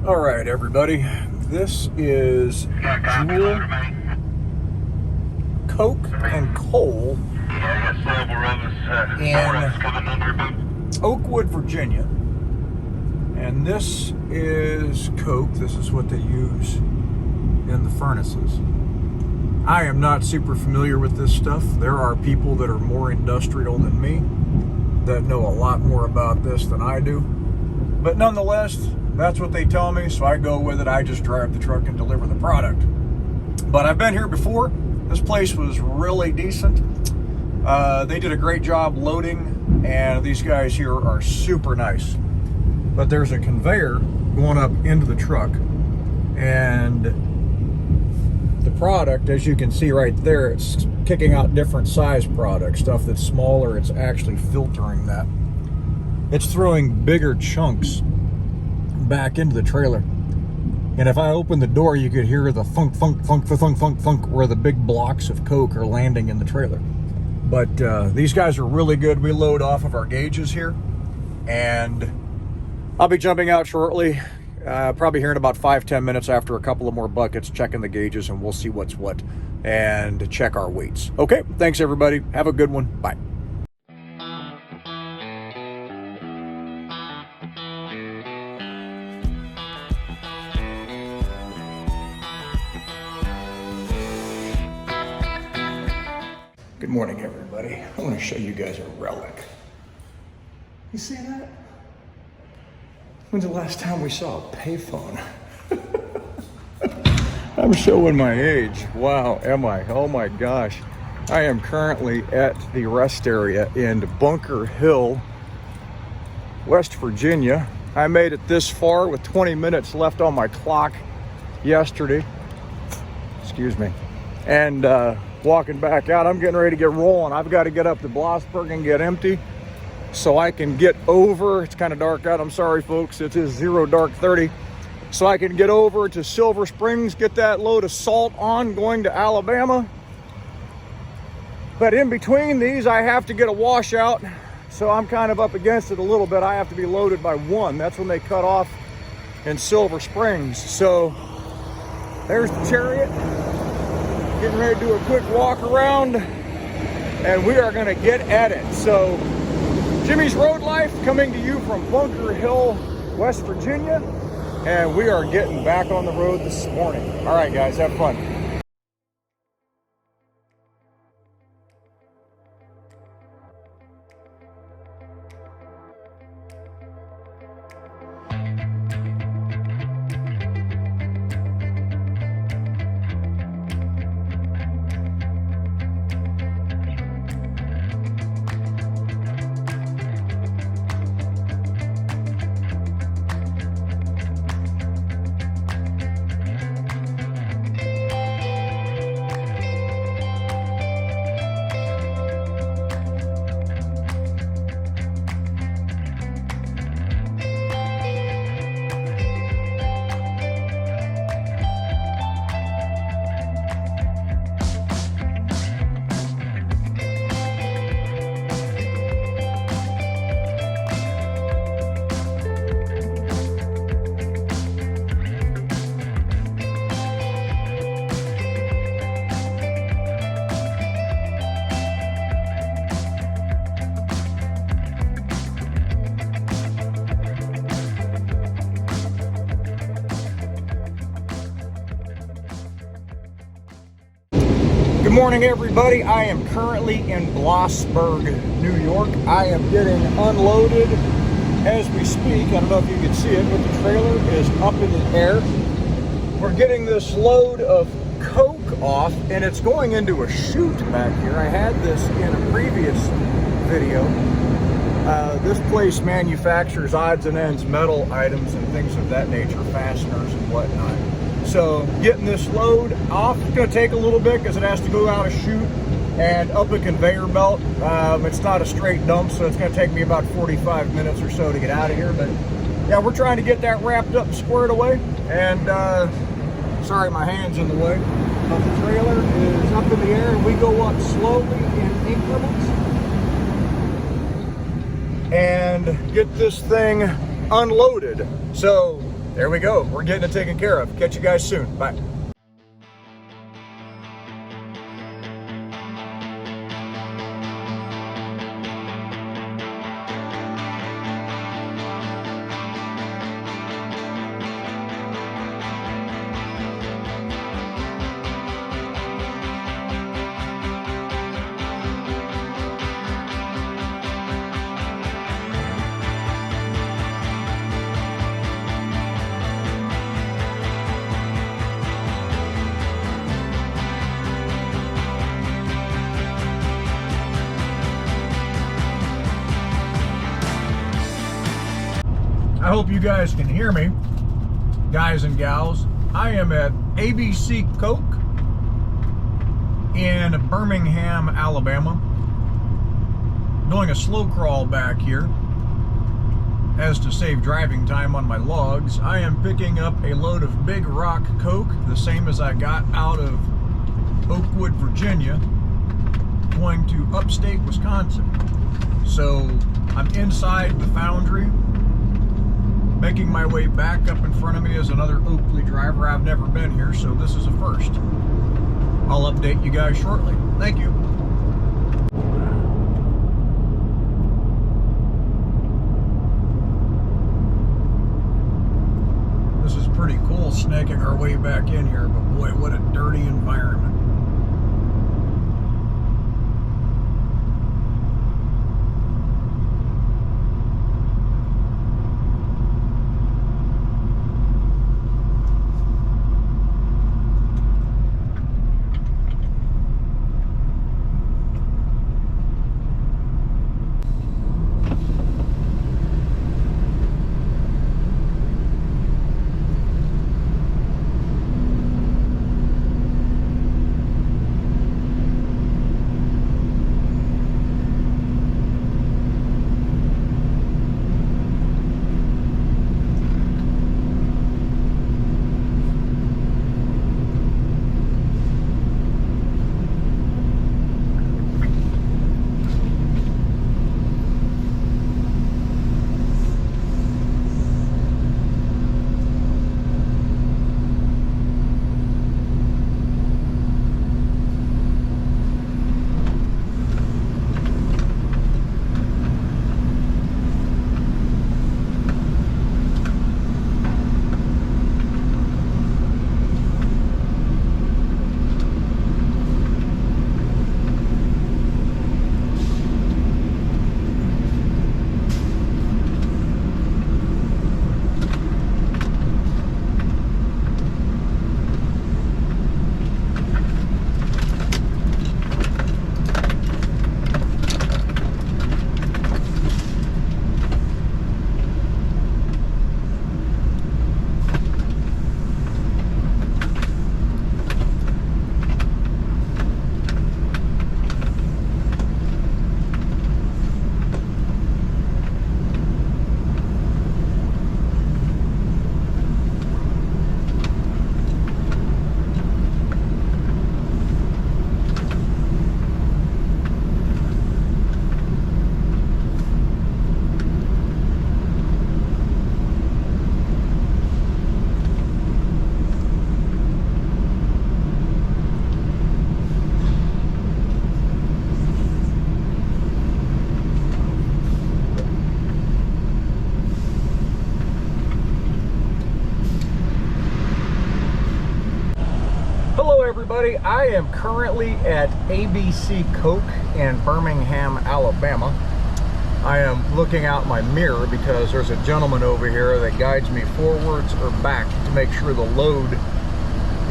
All right, everybody. This is Jewel, Coke, and Coal in Oakwood, Virginia. And this is Coke. This is what they use in the furnaces. I am not super familiar with this stuff. There are people that are more industrial than me that know a lot more about this than I do. But nonetheless, that's what they tell me, so I go with it. I just drive the truck and deliver the product. But I've been here before. This place was really decent. They did a great job loading, and these guys here are super nice. But there's a conveyor going up into the truck, and the product, as you can see right there, it's kicking out different size products. Stuff that's smaller, it's actually filtering that. It's throwing bigger chunks back into the trailer. And if I open the door, you could hear the funk, funk, funk, funk, funk, funk, where the big blocks of Coke are landing in the trailer. But these guys are really good. We load off of our gauges here, and I'll be jumping out shortly. Probably here in about 5-10 minutes after a couple of more buckets, checking the gauges, and we'll see what's what and check our weights. Okay, thanks everybody. Have a good one. Bye. Good morning, everybody. I want to show you guys a relic. You see that? When's the last time we saw a payphone? I'm showing my age. Wow, am I? Oh my gosh. I am currently at the rest area in Bunker Hill, West Virginia. I made it this far with 20 minutes left on my clock yesterday. Excuse me. And walking back out, I'm getting ready to get rolling. I've got to get up to Blossburg and get empty so I can get over. It's kind of dark out. I'm sorry, folks. It is 0 dark 30. So I can get over to Silver Springs, get that load of salt on going to Alabama. But in between these, I have to get a washout. So I'm kind of up against it a little bit. I have to be loaded by 1. That's when they cut off in Silver Springs. So there's the Chariot. Getting ready to do a quick walk around, and we are going to get at it. So Jimmy's Road Life coming to you from Bunker Hill, West Virginia, and we are getting back on the road this morning. All right, guys, have fun. Good morning, everybody. I am currently in Blossburg, New York. I am getting unloaded as we speak. I don't know if you can see it, but the trailer is up in the air. We're getting this load of Coke off, and it's going into a chute back here. I had this in a previous video. This place manufactures odds and ends metal items and things of that nature, fasteners and whatnot. So getting this load off, it's going to take a little bit because it has to go out a chute and up a conveyor belt. It's not a straight dump, so it's going to take me about 45 minutes or so to get out of here. But yeah, we're trying to get that wrapped up and squared away. And sorry, my hand's in the way. But the trailer is up in the air, and we go up slowly in increments and get this thing unloaded. So there we go. We're getting it taken care of. Catch you guys soon. Bye. I hope you guys can hear me, guys and gals. I am at ABC Coke in Birmingham, Alabama, doing a slow crawl back here as to save driving time on my logs. I am picking up a load of Big Rock Coke, the same as I got out of Oakwood, Virginia, going to upstate Wisconsin. So I'm inside the foundry. Making my way back. Up in front of me is another Oakley driver. I've never been here, so this is a first. I'll update you guys shortly. Thank you. This is pretty cool, snaking our way back in here, but boy, what a dirty environment. Everybody, I am currently at ABC Coke in Birmingham, Alabama. I am looking out my mirror because there's a gentleman over here that guides me forwards or back to make sure the load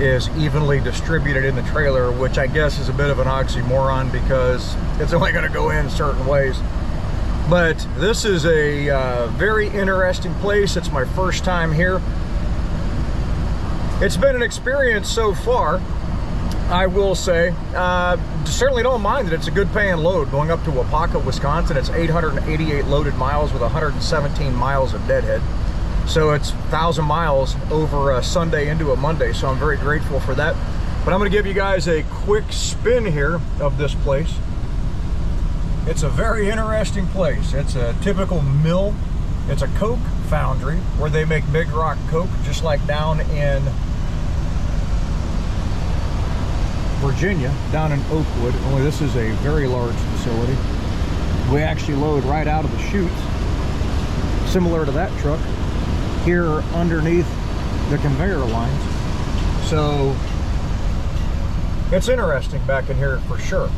is evenly distributed in the trailer, which I guess is a bit of an oxymoron because it's only going to go in certain ways. But this is a very interesting place. It's my first time here. It's been an experience so far, I will say. Certainly don't mind that it's a good paying load. Going up to Waupaca, Wisconsin, it's 888 loaded miles with 117 miles of deadhead. So it's 1,000 miles over a Sunday into a Monday, so I'm very grateful for that. But I'm going to give you guys a quick spin here of this place. It's a very interesting place. It's a typical mill It's a Coke foundry where they make Big Rock Coke, just like down in Virginia, down in Oakwood, only this is a very large facility. We actually load right out of the chutes, similar to that truck, here underneath the conveyor lines. So it's interesting back in here for sure.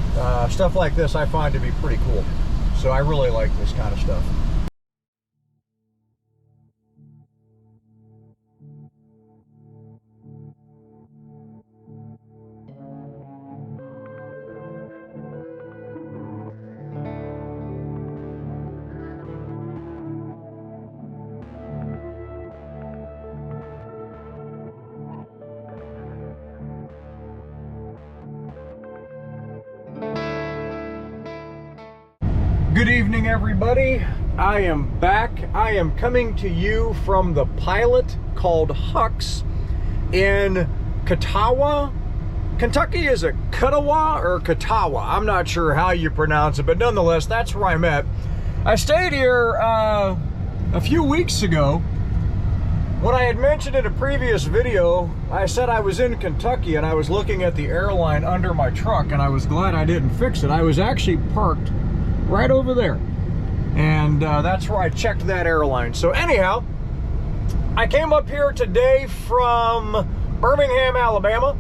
Stuff like this I find to be pretty cool. So I really like this kind of stuff. Good evening, everybody. I am back. I am coming to you from the pilot called Huck's in Catawba, Kentucky. Is it Catawba or Catawba? I'm not sure how you pronounce it, but nonetheless, that's where I'm at. I stayed here a few weeks ago. When I had mentioned in a previous video, I said I was in Kentucky and I was looking at the airline under my truck, and I was glad I didn't fix it. I was actually parked right over there, and that's where I checked that airline. So anyhow, I came up here today from Birmingham, Alabama.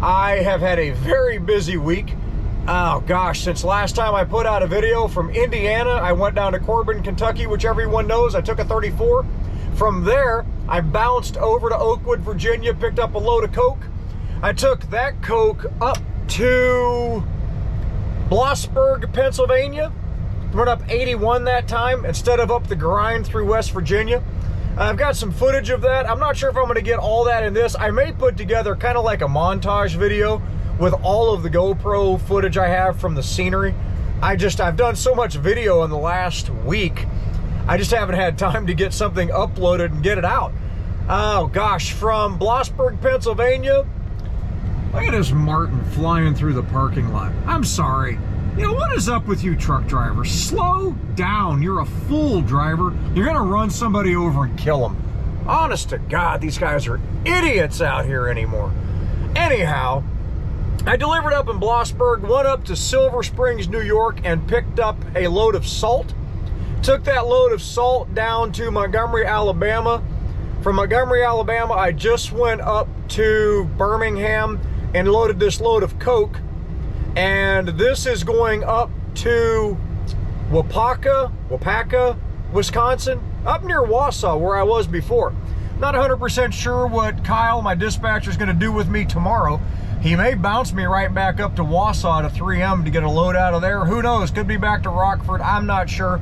I have had a very busy week. Oh gosh, since last time I put out a video from Indiana, I went down to Corbin, Kentucky, which everyone knows. I took a 34. From there, I bounced over to Oakwood, Virginia, picked up a load of Coke. I took that Coke up to Blossburg, Pennsylvania. Went up 81 that time instead of up the grind through West Virginia. I've got some footage of that. I'm not sure if I'm going to get all that in this. I may put together kind of like a montage video with all of the GoPro footage I have from the scenery. I've done so much video in the last week. I just haven't had time to get something uploaded and get it out. Oh gosh, from Blossburg, Pennsylvania. Look at this Martin flying through the parking lot. I'm sorry. You know, what is up with you truck drivers? Slow down. You're a fool, driver. You're gonna run somebody over and kill them. Honest to God, these guys are idiots out here anymore. Anyhow, I delivered up in Blossburg, went up to Silver Springs, New York, and picked up a load of salt. Took that load of salt down to Montgomery, Alabama. From Montgomery, Alabama, I just went up to Birmingham and loaded this load of Coke. And this is going up to Waupaca, Wisconsin, up near Wausau, where I was before. Not 100% sure what Kyle, my dispatcher, is going to do with me tomorrow. He may bounce me right back up to Wausau to 3M to get a load out of there. Who knows? Could be back to Rockford. I'm not sure.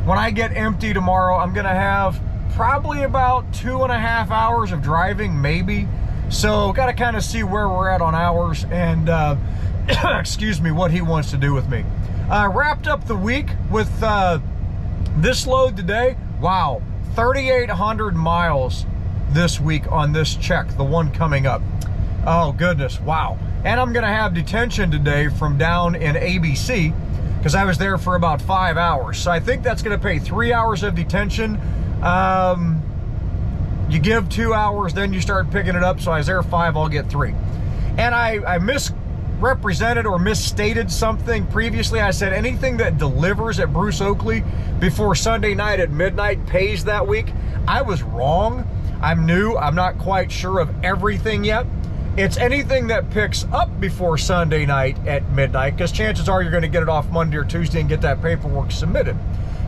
When I get empty tomorrow, I'm going to have probably about 2.5 hours of driving, maybe. So got to kind of see where we're at on hours and excuse me, what he wants to do with me. I wrapped up the week with this load today. Wow, 3,800 miles this week on this check, the one coming up. Oh goodness, wow. And I'm gonna have detention today from down in ABC because I was there for about 5 hours. So I think that's gonna pay 3 hours of detention. You give 2 hours, then you start picking it up. So I was there 5, I'll get 3. And I misrepresented or misstated something previously. I said anything that delivers at Bruce Oakley before Sunday night at midnight pays that week. I was wrong. I'm new. I'm not quite sure of everything yet. It's anything that picks up before Sunday night at midnight, because chances are you're going to get it off Monday or Tuesday and get that paperwork submitted.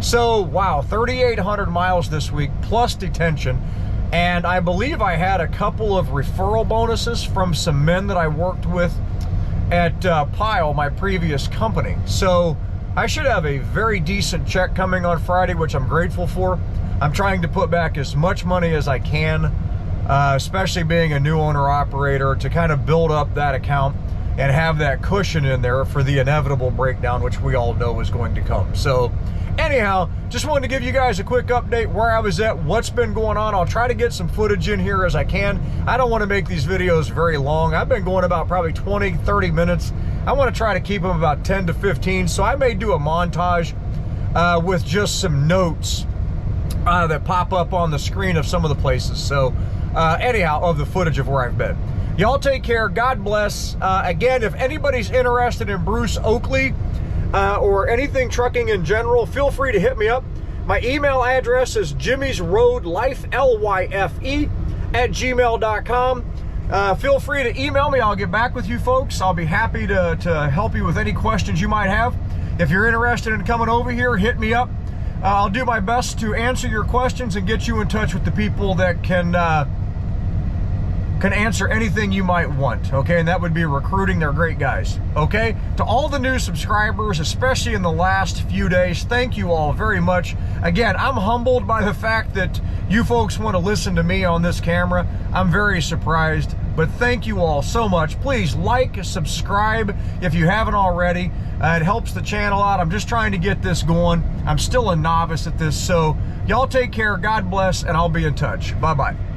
So, wow, 3,800 miles this week plus detention. And I believe I had a couple of referral bonuses from some men that I worked with at Pyle, my previous company. So I should have a very decent check coming on Friday, which I'm grateful for. I'm trying to put back as much money as I can, especially being a new owner-operator, to kind of build up that account and have that cushion in there for the inevitable breakdown, which we all know is going to come. So anyhow, just wanted to give you guys a quick update where I was at, what's been going on. I'll try to get some footage in here as I can. I don't want to make these videos very long. I've been going about probably 20, 30 minutes. I want to try to keep them about 10 to 15. So I may do a montage with just some notes that pop up on the screen of some of the places. So anyhow, of the footage of where I've been. Y'all take care. God bless. Again, if anybody's interested in Bruce Oakley or anything trucking in general, feel free to hit me up. My email address is jimmysroadlife, LYFE, @gmail.com. Feel free to email me. I'll get back with you folks. I'll be happy to help you with any questions you might have. If you're interested in coming over here, hit me up. I'll do my best to answer your questions and get you in touch with the people that can answer anything you might want, okay? And that would be recruiting. They're great guys, okay? To all the new subscribers, especially in the last few days, thank you all very much. Again, I'm humbled by the fact that you folks want to listen to me on this camera. I'm very surprised, but thank you all so much. Please like, subscribe if you haven't already. It helps the channel out. I'm just trying to get this going. I'm still a novice at this, so y'all take care. God bless, and I'll be in touch. Bye-bye.